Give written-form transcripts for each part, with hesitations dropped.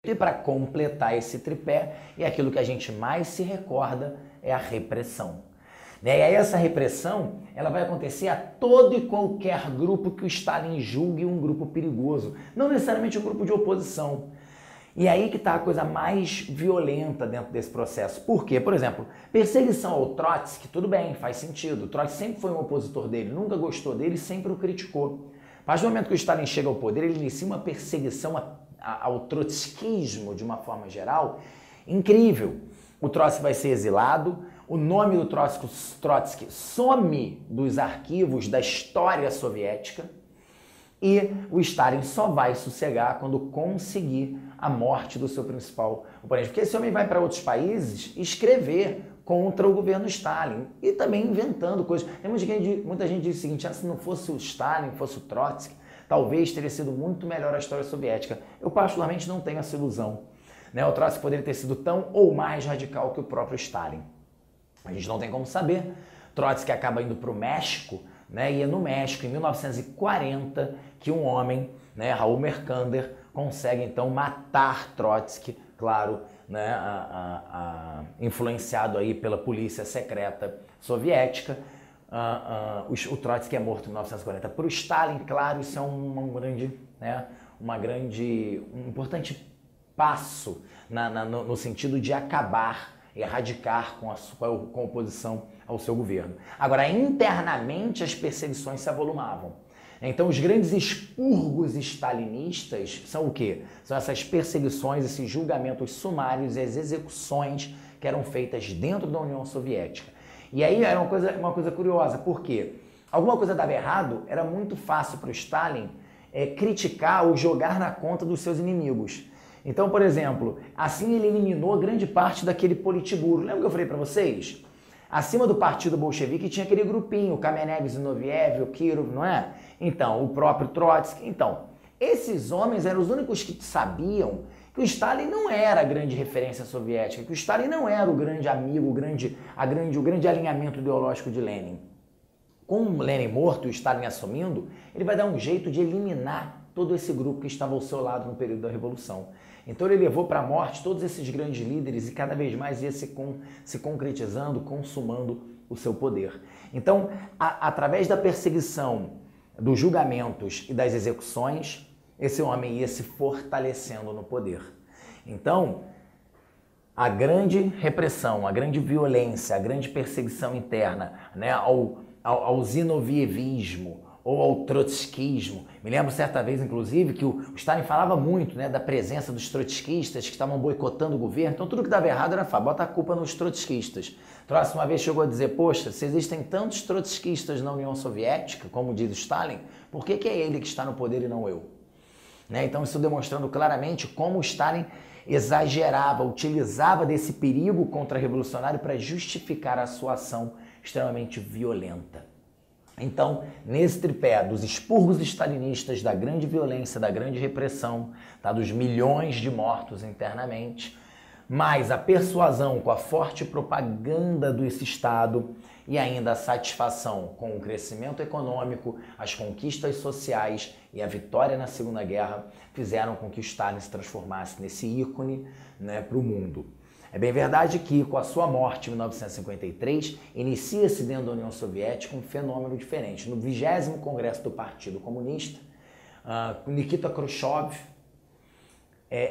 E para completar esse tripé, e aquilo que a gente mais se recorda é a repressão. E aí essa repressão ela vai acontecer a todo e qualquer grupo que o Stalin julgue um grupo perigoso, não necessariamente um grupo de oposição. E aí que está a coisa mais violenta dentro desse processo. Por quê? Por exemplo, perseguição ao Trotsky, tudo bem, faz sentido. O Trotsky sempre foi um opositor dele, nunca gostou dele, sempre o criticou. A partir do momento que o Stalin chega ao poder, ele inicia uma perseguição ao trotskismo de uma forma geral incrível. O Trotsky vai ser exilado, o nome do Trotsky some dos arquivos da história soviética e o Stalin só vai sossegar quando conseguir a morte do seu principal oponente. Porque esse homem vai para outros países escrever contra o governo Stalin e também inventando coisas. Muita gente diz o seguinte, se não fosse o Stalin, fosse o Trotsky, talvez teria sido muito melhor a história soviética. Eu particularmente não tenho essa ilusão. O Trotsky poderia ter sido tão ou mais radical que o próprio Stalin. A gente não tem como saber. Trotsky acaba indo para o México, e é no México, em 1940, que um homem, Raul Mercader, consegue então matar Trotsky, claro, influenciado aí pela polícia secreta soviética. O Trotsky é morto em 1940. Para o Stalin, claro, isso é um importante passo no sentido de acabar, erradicar com a oposição ao seu governo. Agora, internamente, as perseguições se avolumavam. Então, os grandes expurgos stalinistas são o quê? São essas perseguições, esses julgamentos sumários e as execuções que eram feitas dentro da União Soviética. E aí era uma coisa curiosa, porque alguma coisa dava errado, era muito fácil para o Stalin criticar ou jogar na conta dos seus inimigos. Então, por exemplo, assim ele eliminou grande parte daquele Politburo. Lembra que eu falei para vocês? Acima do partido bolchevique tinha aquele grupinho, o Kamenev, Zinoviev, o Kirov, não é? Então, o próprio Trotsky. Então, esses homens eram os únicos que sabiam que o Stalin não era a grande referência soviética, que o Stalin não era o grande amigo, o grande alinhamento ideológico de Lenin. Com o Lenin morto e o Stalin assumindo, ele vai dar um jeito de eliminar todo esse grupo que estava ao seu lado no período da Revolução. Então ele levou para a morte todos esses grandes líderes e cada vez mais ia se concretizando, consumando o seu poder. Então, através da perseguição, dos julgamentos e das execuções, esse homem ia se fortalecendo no poder. Então, a grande repressão, a grande violência, a grande perseguição interna, ao zinovievismo ou ao trotskismo. Me lembro certa vez, inclusive, que o Stalin falava muito da presença dos trotskistas que estavam boicotando o governo. Então, tudo que dava errado era falar, bota a culpa nos trotskistas. Trotsky uma vez chegou a dizer, poxa, se existem tantos trotskistas na União Soviética, como diz o Stalin, por que é ele que está no poder e não eu? Então, isso demonstrando claramente como o Stalin exagerava, utilizava desse perigo contra-revolucionário para justificar a sua ação extremamente violenta. Então, nesse tripé dos expurgos stalinistas, da grande violência, da grande repressão, dos milhões de mortos internamente, mais a persuasão com a forte propaganda desse Estado e ainda a satisfação com o crescimento econômico, as conquistas sociais e a vitória na Segunda Guerra fizeram com que o Stalin se transformasse nesse ícone para o mundo. É bem verdade que, com a sua morte em 1953, inicia-se dentro da União Soviética um fenômeno diferente. No 20º Congresso do Partido Comunista, Nikita Khrushchev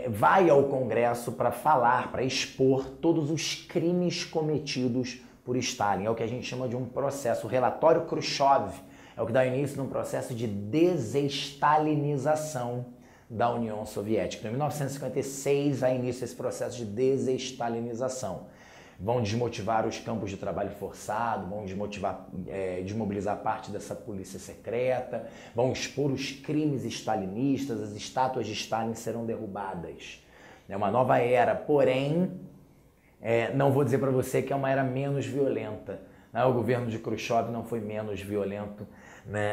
vai ao Congresso para falar, para expor todos os crimes cometidos por Stalin. É o que a gente chama de um processo. O relatório Khrushchev é o que dá início num processo de desestalinização da União Soviética. Então, em 1956, há início esse processo de desestalinização. Vão desmotivar os campos de trabalho forçado, vão desmobilizar parte dessa polícia secreta, vão expor os crimes stalinistas, as estátuas de Stalin serão derrubadas. É uma nova era, porém, não vou dizer para você que é uma era menos violenta. O governo de Khrushchev não foi menos violento,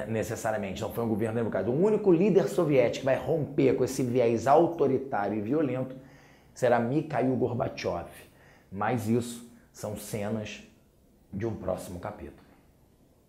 necessariamente, não foi um governo democrático. O único líder soviético que vai romper com esse viés autoritário e violento será Mikhail Gorbachev. Mas isso são cenas de um próximo capítulo.